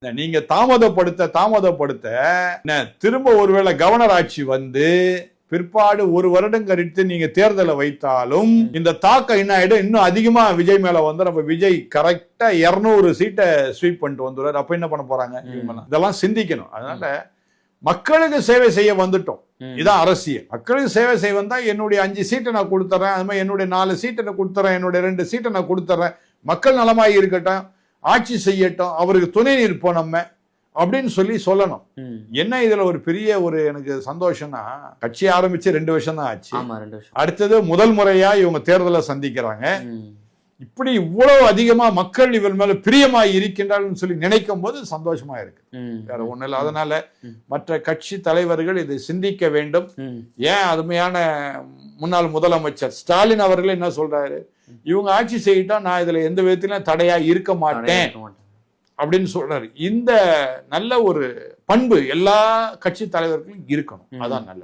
நீங்க தாமதப்படுத்த திரும்ப ஒருவேளை கவர்னர் ஆட்சி வந்து பிற்பாடு 1 வருடம் கழித்து நீங்க தேர்தலை வைத்தாலும் இந்த தாக்கம் என்ன ஆயிடும், இன்னும் அதிகமா விஜய் மேல வந்து நம்ம விஜய் கரெக்டா 200 சீட்டை ஸ்வீப் பண்ணிட்டு வந்துடுவார். அப்ப என்ன பண்ண போறாங்க? இதெல்லாம் சிந்திக்கணும். அதனால மக்களுக்கு சேவை செய்ய வந்துட்டோம். இதான் அரசியல். மக்களுக்கு சேவை செய்ய வந்தா என்னுடைய 5 சீட்டை நான் கொடுத்துறேன், அது மாதிரி என்னுடைய 4 சீட்டை நான் கொடுத்துறேன், என்னுடைய 2 சீட்டை நான் கொடுத்துறேன், மக்கள் நலமாய் இருக்கட்டும், ஆட்சி செய்யட்டும், அவருக்கு துணை நிற்போம் நம்ம அப்படின்னு சொல்லணும். என்ன இதுல ஒரு பெரிய எனக்கு சந்தோஷம்னா, கட்சி ஆரம்பிச்சு 2 வருஷம் தான் ஆச்சு. அடுத்தது முதல் முறையா இவங்க தேர்தலை சந்திக்கிறாங்க. இப்படி இவ்வளவு அதிகமா மக்கள் இவர் மேல பிரியமாய் இருக்கின்றார்கள் சொல்லி நினைக்கும் போது சந்தோஷமா இருக்கு. வேற ஒண்ணு இல்லை. அதனால மற்ற கட்சி தலைவர்கள் இதை சிந்திக்க வேண்டும். ஏன் அருமையான முன்னாள் முதலமைச்சர் ஸ்டாலின் அவர்கள் என்ன சொல்றாரு, இவங்க ஆட்சி செய்யிட்டா நான் இதுல எந்த விதத்திலும் தடையா இருக்க மாட்டேன் அப்படின்னு சொல்றாரு. இந்த நல்ல ஒரு பண்பு எல்லா கட்சி தலைவர்களும் இருக்கணும். அதான் நல்லது.